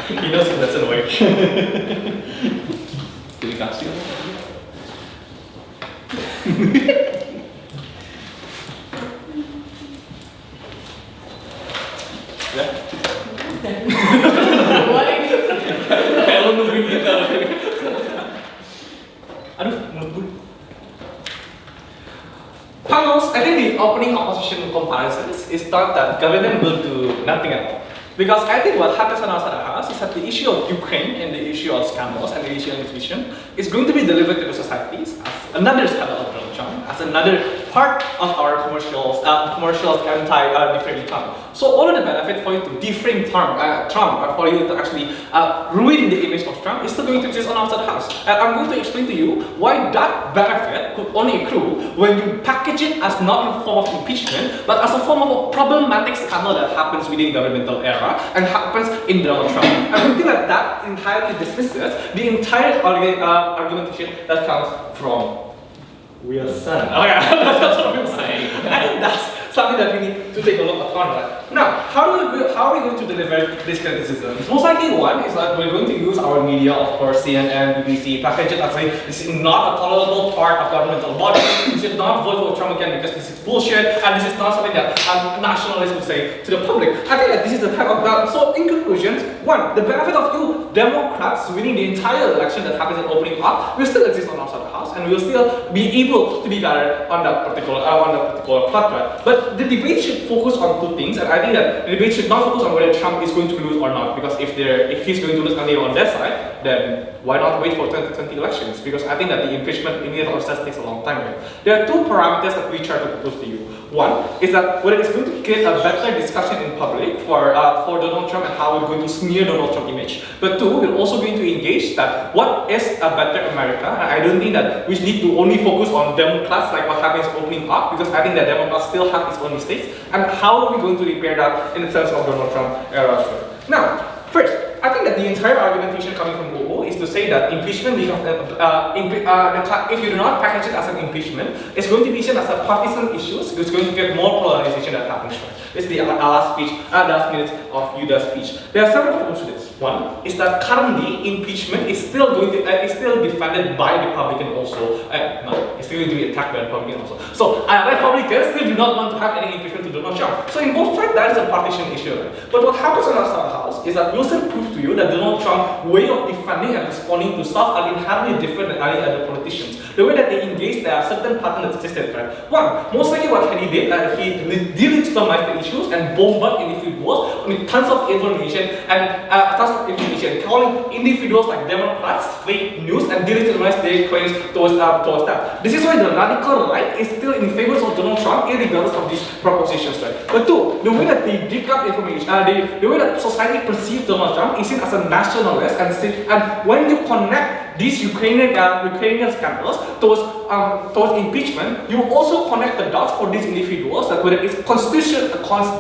He knows it doesn't work. Terima kasih. Ya. Kalau nungguin kita. Aduh, menurut gue. Pamus, I think the opening opposition comparisons is thought that government will do nothing at all. Because I think what happens on outside the house is that the issue of Ukraine and the issue of scandals and the issue of inflation is going to be delivered to the societies as another scandal of Donald Trump, as another part of our commercials anti-deframe Trump. So all of the benefit for you to deframe Trump or for you to actually ruin the image of Trump is still going to exist on outside the house. And I'm going to explain to you why that benefit could only accrue when you package it as not in the form of impeachment, but as a form of a problematic scandal that happens within governmental era and happens in Donald Trump. And I think that entirely dismisses the entire argumentation that comes from Wilson. Oh yeah, that's what I'm saying. I think that's something that we need to take a look upon. Right? Now, how are we going to deliver this criticism? Most likely one is that we're going to use our media, of course, CNN, BBC, package it as a this is not a tolerable part of governmental body. We should not vote for Trump again because this is bullshit, and this is not something that nationalists would say to the public. I think that this is the type of so in conclusion, one, the benefit of you Democrats winning the entire election that happens in opening up will still exist on outside the house, and we will still be able to be gathered on that particular platform. But the debate should focus on two things, and I think that the debate should not focus on whether Trump is going to lose or not, because if he's going to lose only on their side, then why not wait for 2020 elections? Because I think that the impeachment in the process takes a long time. Right? There are two parameters that we try to propose to you. One is that whether it's going to create a better discussion in public for Donald Trump and how we're going to smear Donald Trump's image. But two, we're also going to engage that what is a better America. And I don't think that we need to only focus on Democrats like what happens opening up, because I think that Democrats still have its own mistakes. And how are we going to repair that in the terms of Donald Trump era? Now, first, I think that the entire argumentation coming from Google is to say that impeachment becomes if you do not package it as an impeachment, it's going to be seen as a partisan issue. It's going to get more polarization that happens. It's the last minutes of Yudana's speech. There are several problems with this. One is that currently impeachment is still defended by Republicans also. No, it's still going to be attacked by Republicans also. So Republicans still do not want to have any impeachment to Donald Trump. So in both sides, that is a partition issue. Right? But what happens in our house is that Wilson proves to you that Donald Trump's way of defending and responding to stuff are inherently different than any other politicians. The way that they engage, there are certain patterns that existed. Right? One, most likely what he did, he delegitimized the issues and bombarded individuals with tons of information calling individuals like Democrats fake news and delegitimized their claims towards that. This is why the radical right is still in favor of Donald Trump, regardless of these propositions. Right? But two, the way that they dig up information, the way that society perceives Donald Trump is seen as a nationalist, and when you connect these Ukrainian scandals towards impeachment, you also connect the dots for these individuals that whether it's constitutionalized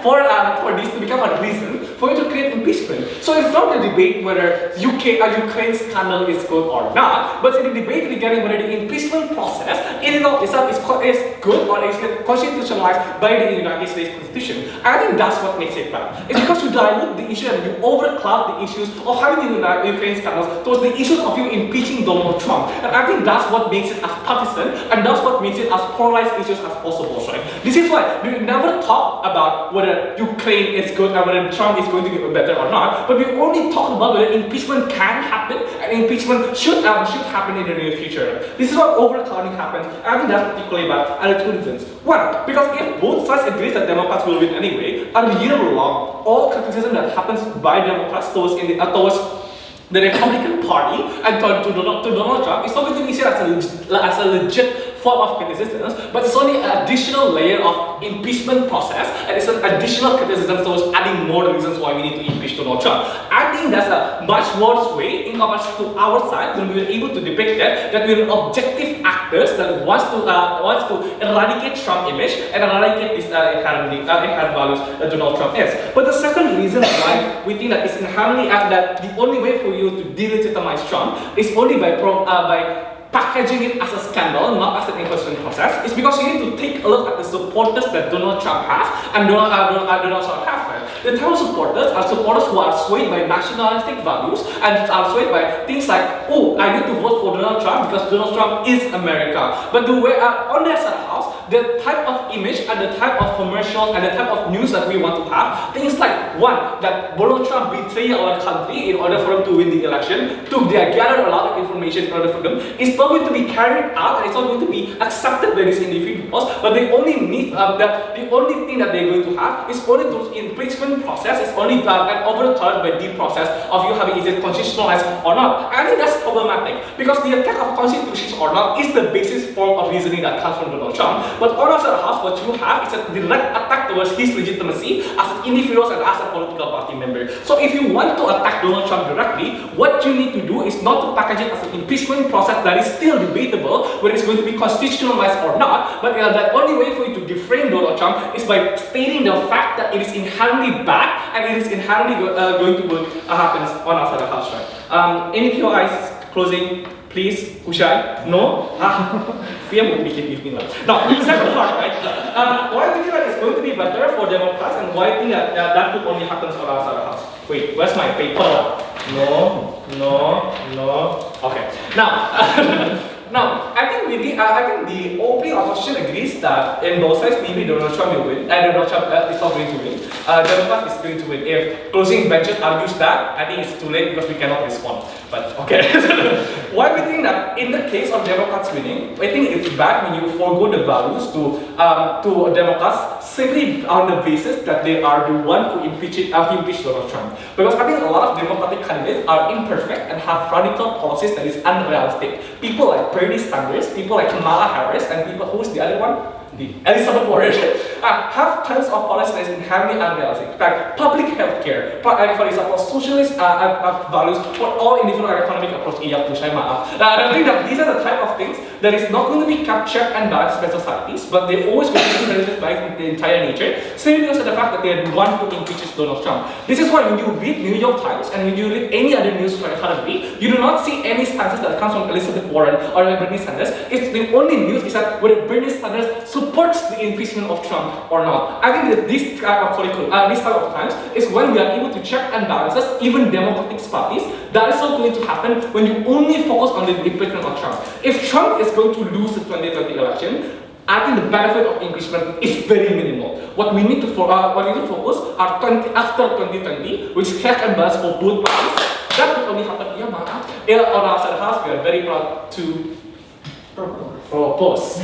for this to become a reason for you to create impeachment. So it's not a debate whether Ukraine scandal is good or not, but it's a debate regarding whether the impeachment process in and of itself is good or is constitutionalized by the United States Constitution. I think that's what makes it bad. It's because you dilute the issue and you overcloud the issues of having the Ukraine scandals towards the issues of you impeaching Donald Trump. And I think that's what makes it as partisan, and that's what makes it as polarized issues as possible, right? This is why we never talk about whether Ukraine is good or whether Trump is going to get better or not, but we only talk about whether impeachment can happen and impeachment should happen in the near future. This is why overcrowding happens. I think that's particularly bad, and two reasons. One, because if both sides agree that Democrats will win anyway, a year long, all criticism that happens by Democrats towards the Republican Party and to Donald Trump is not going to be seen as a legit form of criticism, but it's only an additional layer of impeachment process, and it's an additional criticism towards adding more reasons why we need to impeach Donald Trump. I think that's a much worse way in comparison to our side when we were able to depict that we're objective actors that wants to eradicate Trump image and eradicate this inherent values that Donald Trump is. But the second reason why we think that it's inherently that the only way for you to delegitimize Trump is only by packaging it as a scandal, not as an impeachment process, is because you need to take a look at the supporters that Donald Trump has and Donald Trump has. The type of supporters are supporters who are swayed by nationalistic values and are swayed by things like, oh, I need to vote for Donald Trump because Donald Trump is America. But the way on their side of the house, the type of image and the type of commercials and the type of news that we want to have, things like, one, that Donald Trump betrayed our country in order for them to win the election. Two, they are gathered a lot of information in order for them. It's not going to be carried out and it's not going to be accepted by these individuals, but they only need the only thing that they're going to have is only those impeachment process is only done and overturned by the process of you having is it constitutionalized or not. I think that's problematic because the attack of constitution or not is the basis form of reasoning that comes from Donald Trump. But on the other hand, what you have is a direct attack towards his legitimacy as an individual and as a political party member. So if you want to attack Donald Trump directly, what you need to do is not to package it as an impeachment process that is still debatable whether it's going to be constitutionalized or not, but the only way for you to defame Donald Trump is by stating the fact that it is inherently bad and it is inherently going to happen on our side of the house, right? Any QIs closing? Please, Kushay? No? Fear would make it give me one. No, second part, right? Why do you think that it's going to be better for Democrats and why do you think that that could only happen on our side of the house? Wait, where's my paper? No. Okay. Now, I think the opening opposition agrees that in both sides, maybe Donald Trump will win, and Donald Trump is not going to win. Democrats is going to win. If closing benches argues that, I think it's too late because we cannot respond. But okay. Why we think that in the case of Democrats winning, I think it's bad when you forego the values to Democrats simply on the basis that they are the one who impeach Donald Trump. Because I think a lot of Democratic candidates are imperfect and have radical policies that is unrealistic. People like Bernie Sanders, people like Kamala Harris, and people, who's the other one? Elizabeth Warren, have tons of policies that is inherently unrealistic. Like public health care, for example, socialist values for all individual economic approach. I think that these are the type of things that is not going to be captured and balanced by societies, but they always going to be balanced by the entire nature, simply because of the fact that they are the one who impeaches Donald Trump. This is why when you read New York Times and when you read any other news from economy, you do not see any stances that comes from Elizabeth Warren or Bernie Sanders. It's the only news is that whether Bernie Sanders supports the impeachment of Trump or not. I think that this type of times is when we are able to check and balances even democratic parties. That is not going to happen when you only focus on the impeachment of Trump. If Trump is going to lose the 2020 election, I think the benefit of impeachment is very minimal. What we need to focus are after 2020, which is check and balance for both parties. That could only happen here, on our side of the house. We are very proud to propose.